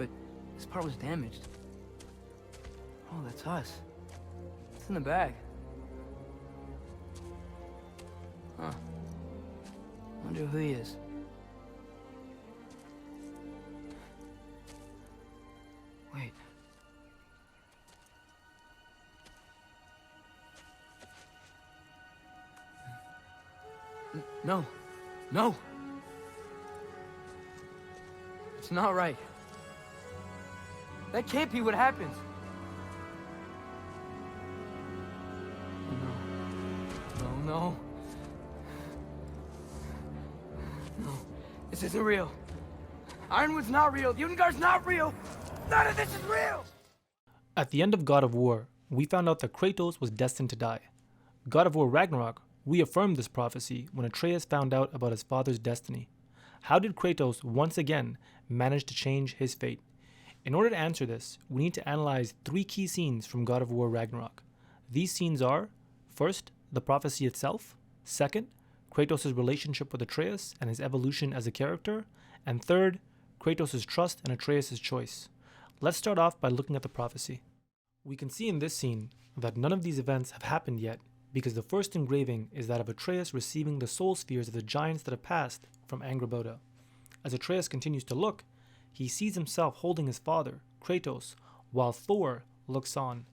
but this part was damaged. Oh, that's us. It's in the bag. Huh. Wonder who he is. Wait. No. No! It's not right. That can't be what happens. No. No. This isn't real. Ironwood's not real. Ungar's not real. None of this is real! At the end of God of War, we found out that Kratos was destined to die. God of War Ragnarok reaffirmed this prophecy when Atreus found out about his father's destiny. How did Kratos once again manage to change his fate? In order to answer this, we need to analyze 3 key scenes from God of War Ragnarok. These scenes are, first, the prophecy itself, second, Kratos' relationship with Atreus and his evolution as a character, and third, Kratos' trust and Atreus' choice. Let's start off by looking at the prophecy. We can see in this scene that none of these events have happened yet, because the first engraving is that of Atreus receiving the soul spheres of the giants that have passed from Angrboda. As Atreus continues to look, he sees himself holding his father, Kratos, while Thor looks on.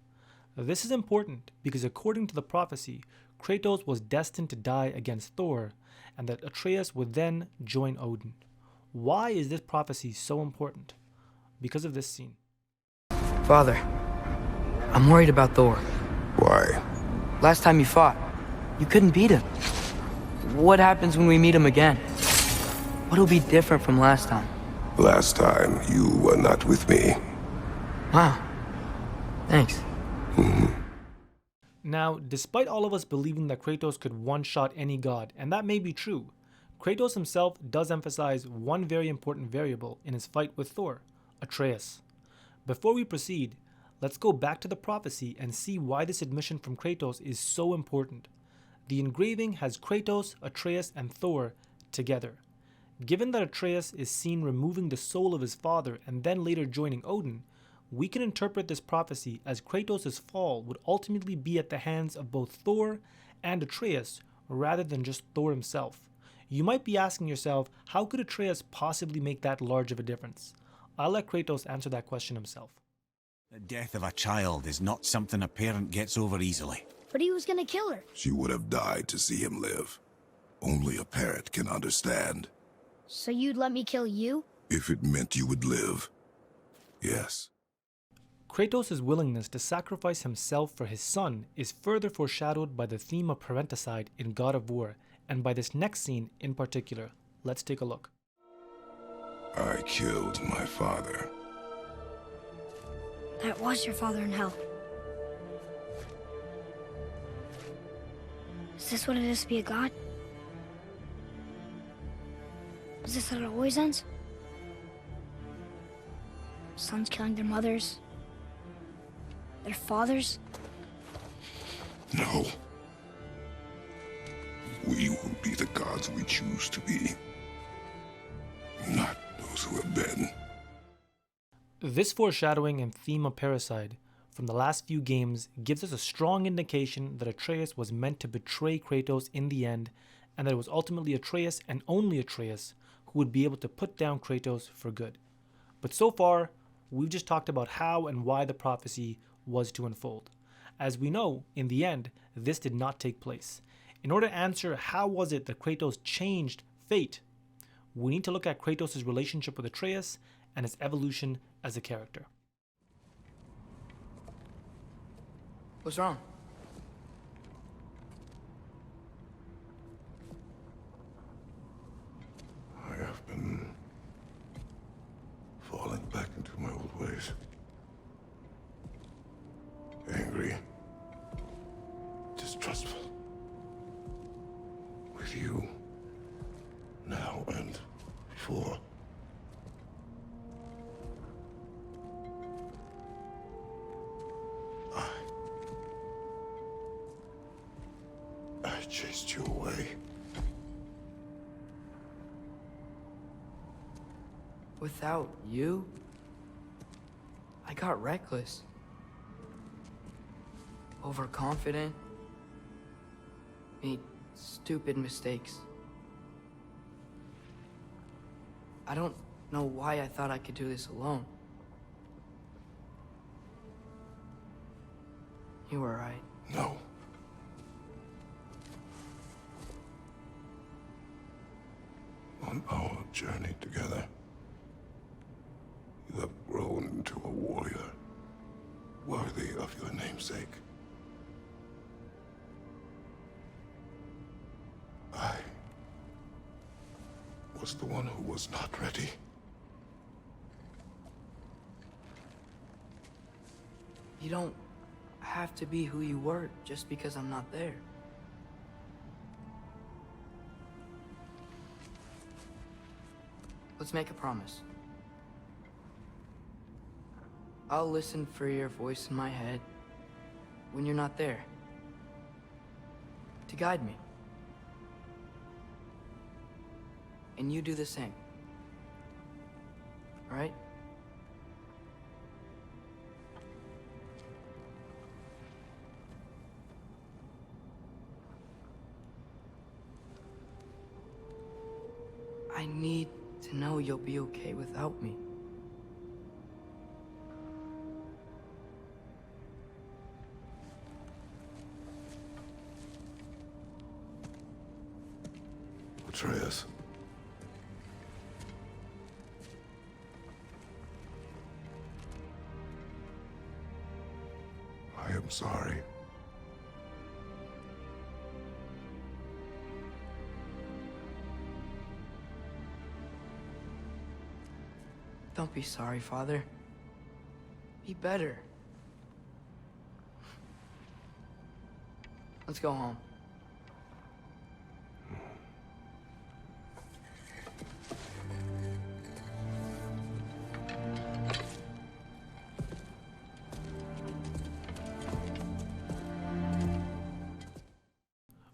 This is important because according to the prophecy, Kratos was destined to die against Thor, and that Atreus would then join Odin. Why is this prophecy so important? Because of this scene. Father, I'm worried about Thor. Why? Last time you fought, you couldn't beat him. What happens when we meet him again? What'll be different from last time? Last time, you were not with me. Wow. Thanks. Now, despite all of us believing that Kratos could one-shot any god, and that may be true, Kratos himself does emphasize one very important variable in his fight with Thor, Atreus. Before we proceed, let's go back to the prophecy and see why this admission from Kratos is so important. The engraving has Kratos, Atreus, and Thor together. Given that Atreus is seen removing the soul of his father and then later joining Odin, we can interpret this prophecy as Kratos' fall would ultimately be at the hands of both Thor and Atreus rather than just Thor himself. You might be asking yourself, how could Atreus possibly make that large of a difference? I'll let Kratos answer that question himself. The death of a child is not something a parent gets over easily. But he was gonna kill her. She would have died to see him live. Only a parent can understand. So you'd let me kill you? If it meant you would live. Yes. Kratos' willingness to sacrifice himself for his son is further foreshadowed by the theme of parenticide in God of War, and by this next scene in particular. Let's take a look. I killed my father. That was your father in hell. Is this what it is to be a god? Is this how it always ends? Sons killing their mothers? Their fathers? No. We will be the gods we choose to be. Not those who have been. This foreshadowing and theme of parricide from the last few games gives us a strong indication that Atreus was meant to betray Kratos in the end, and that it was ultimately Atreus and only Atreus who would be able to put down Kratos for good. But so far, we've just talked about how and why the prophecy was to unfold. As we know, in the end, this did not take place. In order to answer how was it that Kratos changed fate, we need to look at Kratos' relationship with Atreus and his evolution as a character. What's wrong? I have been falling back into my old ways. Angry. Distrustful. With you. Now and before. I chased you away. Without you? I got reckless. Overconfident. Made stupid mistakes. I don't know why I thought I could do this alone. You were right. No. On our journey together, you have grown into a warrior worthy of your namesake. I was the one who was not ready. You don't have to be who you were just because I'm not there. Let's make a promise. I'll listen for your voice in my head when you're not there, to guide me. And you do the same. Right? I need to know you'll be okay without me. Atreus. I am sorry. Don't be sorry, Father. Be better. Let's go home.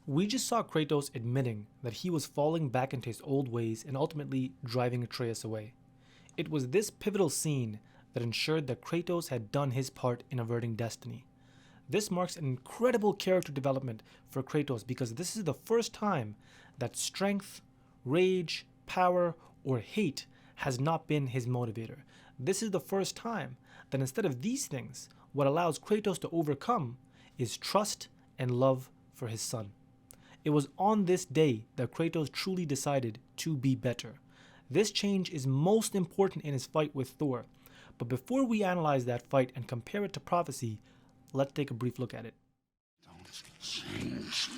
We just saw Kratos admitting that he was falling back into his old ways and ultimately driving Atreus away. It was this pivotal scene that ensured that Kratos had done his part in averting destiny. This marks an incredible character development for Kratos because this is the first time that strength, rage, power, or hate has not been his motivator. This is the first time that instead of these things, what allows Kratos to overcome is trust and love for his son. It was on this day that Kratos truly decided to be better. This change is most important in his fight with Thor. But before we analyze that fight and compare it to prophecy, let's take a brief look at it. Don't change.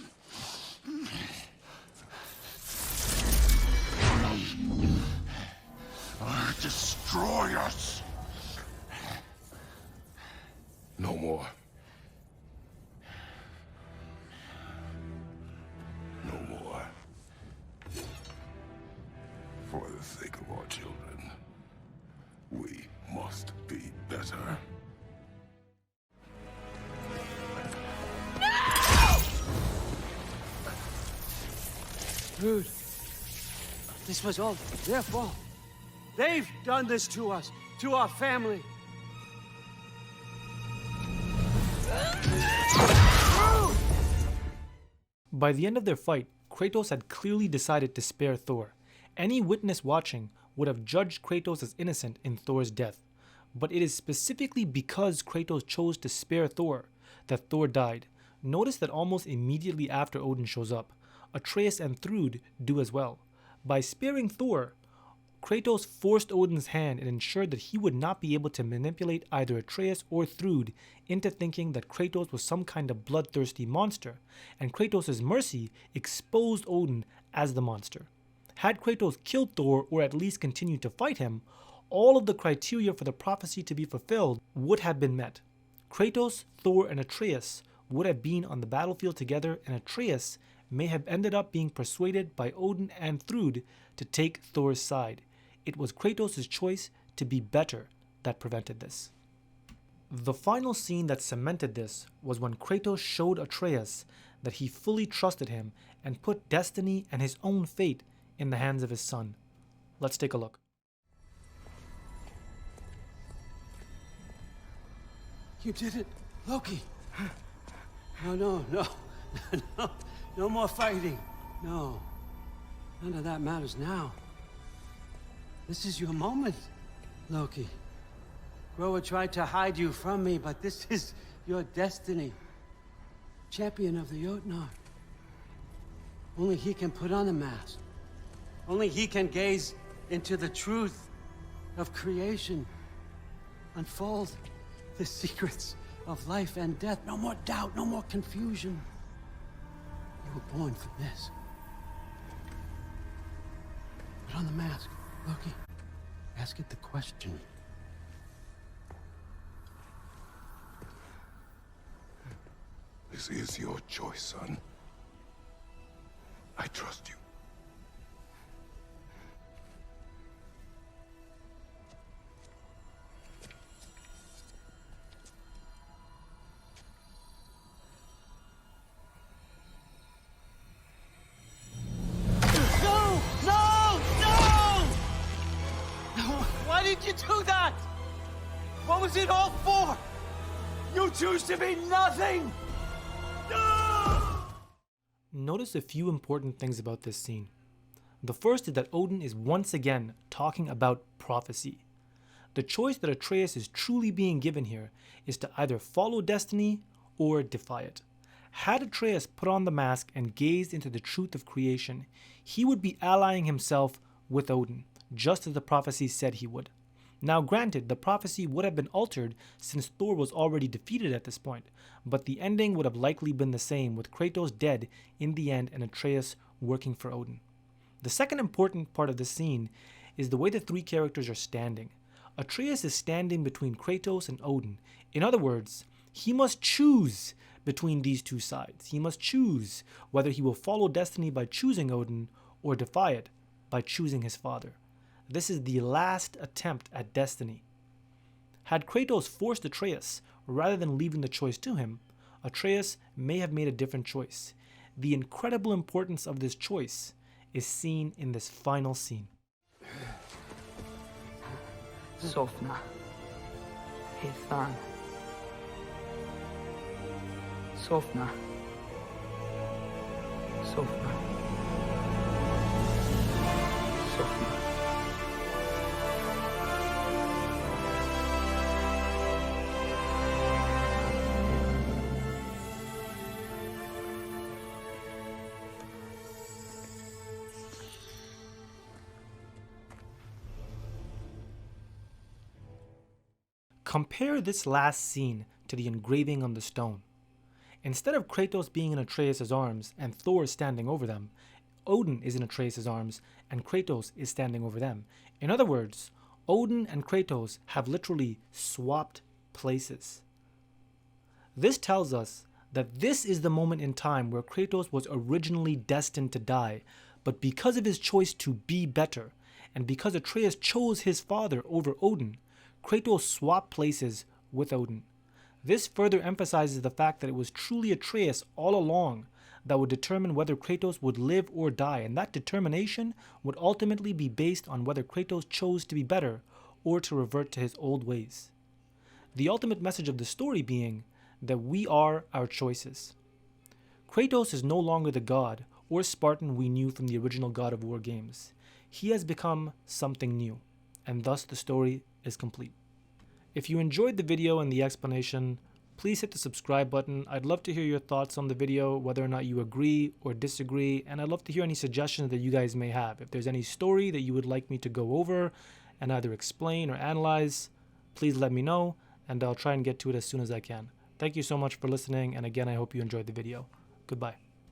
Or destroy us. No more. No more. For the sake of our children, we must be better. Dude, this was all their fault. They've done this to us, to our family. By the end of their fight, Kratos had clearly decided to spare Thor. Any witness watching would have judged Kratos as innocent in Thor's death. But it is specifically because Kratos chose to spare Thor that Thor died. Notice that almost immediately after Odin shows up, Atreus and Thrud do as well. By sparing Thor, Kratos forced Odin's hand and ensured that he would not be able to manipulate either Atreus or Thrud into thinking that Kratos was some kind of bloodthirsty monster, and Kratos' mercy exposed Odin as the monster. Had Kratos killed Thor or at least continued to fight him, all of the criteria for the prophecy to be fulfilled would have been met. Kratos, Thor, and Atreus would have been on the battlefield together, and Atreus may have ended up being persuaded by Odin and Thrud to take Thor's side. It was Kratos' choice to be better that prevented this. The final scene that cemented this was when Kratos showed Atreus that he fully trusted him and put destiny and his own fate in the hands of his son. Let's take a look. You did it, Loki. No. No more fighting. No. None of that matters now. This is your moment, Loki. Groa tried to hide you from me, but this is your destiny. Champion of the Jotnar. Only he can put on a mask. Only he can gaze into the truth of creation. Unfold the secrets of life and death. No more doubt, no more confusion. You were born for this. Put on the mask, Loki. Ask it the question. This is your choice, son. I trust you. Why did you do that? What was it all for? You choose to be nothing! Notice a few important things about this scene. The first is that Odin is once again talking about prophecy. The choice that Atreus is truly being given here is to either follow destiny or defy it. Had Atreus put on the mask and gazed into the truth of creation, he would be allying himself with Odin, just as the prophecy said he would. Now granted, the prophecy would have been altered since Thor was already defeated at this point, but the ending would have likely been the same, with Kratos dead in the end and Atreus working for Odin. The second important part of the scene is the way the three characters are standing. Atreus is standing between Kratos and Odin. In other words, he must choose between these two sides. He must choose whether he will follow destiny by choosing Odin or defy it by choosing his father. This is the last attempt at destiny. Had Kratos forced Atreus rather than leaving the choice to him, Atreus may have made a different choice. The incredible importance of this choice is seen in this final scene. Sofna. Ethan. Sofna. Sofna. Sofna. Compare this last scene to the engraving on the stone. Instead of Kratos being in Atreus' arms and Thor standing over them, Odin is in Atreus' arms and Kratos is standing over them. In other words, Odin and Kratos have literally swapped places. This tells us that this is the moment in time where Kratos was originally destined to die, but because of his choice to be better, and because Atreus chose his father over Odin, Kratos swapped places with Odin. This further emphasizes the fact that it was truly Atreus all along that would determine whether Kratos would live or die, and that determination would ultimately be based on whether Kratos chose to be better or to revert to his old ways. The ultimate message of the story being that we are our choices. Kratos is no longer the god or Spartan we knew from the original God of War games. He has become something new, and thus the story is complete. If you enjoyed the video and the explanation, please hit the subscribe button. I'd love to hear your thoughts on the video, whether or not you agree or disagree, and I'd love to hear any suggestions that you guys may have. If there's any story that you would like me to go over and either explain or analyze, please let me know, and I'll try and get to it as soon as I can. Thank you so much for listening, and again, I hope you enjoyed the video. Goodbye.